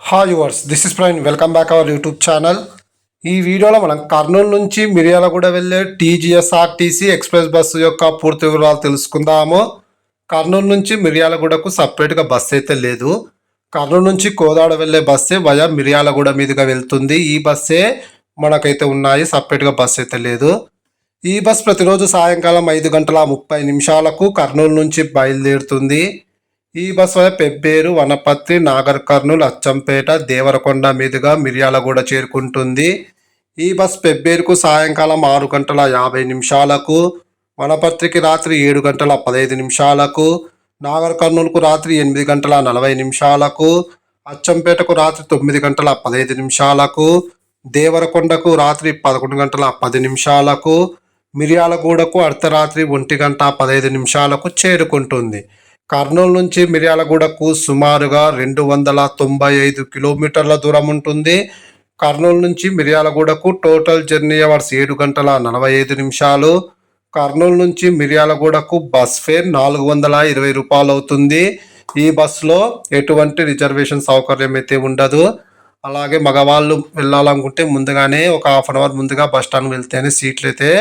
Hi yours, this is Praveen. Welcome back our YouTube channel. ఈ వీడియోలో మనం కర్నూలు నుంచి మిర్యాలగూడ వెళ్ళే టీజీఎస్ఆర్టీసీ ఎక్స్ప్రెస్ బస్సు యొక్క పూర్తి వివరాలు తెలుసుకుందాము. కర్నూలు నుంచి మిర్యాలగూడకు సపరేట్గా బస్సు అయితే లేదు. కర్నూలు నుంచి కోదాడ వెళ్ళే బస్సే వయా మిర్యాలగూడ మీదుగా వెళ్తుంది. ఈ బస్సే మనకైతే ఉన్నాయి, సపరేట్గా బస్సు అయితే లేదు. ఈ బస్ ప్రతిరోజు సాయంకాలం 5:30 కర్నూలు నుంచి బయలుదేరుతుంది. ఈ బస్ పెబ్బేరు, వనపర్తి, నాగర్ కర్నూలు, అచ్చంపేట, దేవరకొండ మీదుగా మిర్యాలగూడ చేరుకుంటుంది. ఈ బస్ పెబ్బేరుకు సాయంకాలం 6:50, వనపర్తికి రాత్రి 7:15, నాగర్ కర్నూలుకు రాత్రి 8:40, అచ్చంపేటకు రాత్రి 9:15, దేవరకొండకు రాత్రి 11:10, మిర్యాలగూడకు అర్ధరాత్రి 1:15 చేరుకుంటుంది. కర్నూలు నుంచి మిర్యాలగూడకు సుమారుగా 295 కిలోమీటర్ల దూరం ఉంటుంది. కర్నూలు నుంచి మిర్యాలగూడకు టోటల్ జర్నీ అవర్స్ 7:45. కర్నూలు నుంచి మిర్యాలగూడకు బస్ ఫేర్ 420 రూపాయలు అవుతుంది. ఈ బస్సులో ఎటువంటి రిజర్వేషన్ సౌకర్యం అయితే ఉండదు. అలాగే మగవాళ్ళు వెళ్ళాలనుకుంటే ముందుగానే ఒక హాఫ్ అన్ అవర్ ముందుగా బస్ స్టాండ్ వెళ్తేనే సీట్లు అయితే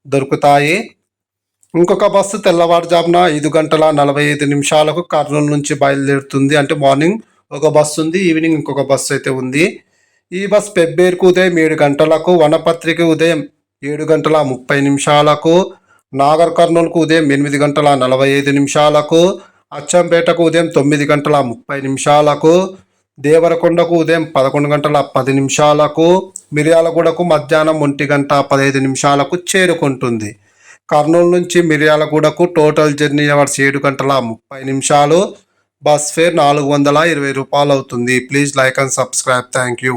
దొరుకుతాయి. ఇంకొక బస్సు తెల్లవారుజామున 5:45 కర్నూలు నుంచి బయలుదేరుతుంది. అంటే మార్నింగ్ ఒక బస్సు ఉంది, ఈవినింగ్ ఇంకొక బస్సు అయితే ఉంది. ఈ బస్ పెబ్బేరుకు ఉదయం 7 గంటలకు, వనపర్తికి ఉదయం 7:30, నాగర్ కర్నూలుకు ఉదయం 8:45, అచ్చంపేటకు ఉదయం 9:30, దేవరకొండకు ఉదయం 11:10, మిర్యాలగూడకు మధ్యాహ్నం 1:15 చేరుకుంటుంది. కర్నూలు నుంచి మిర్యాలగూడకు total journey hours 7:30. Bus fare 420 రూపాయలు అవుతుంది. Please like and subscribe. Thank you.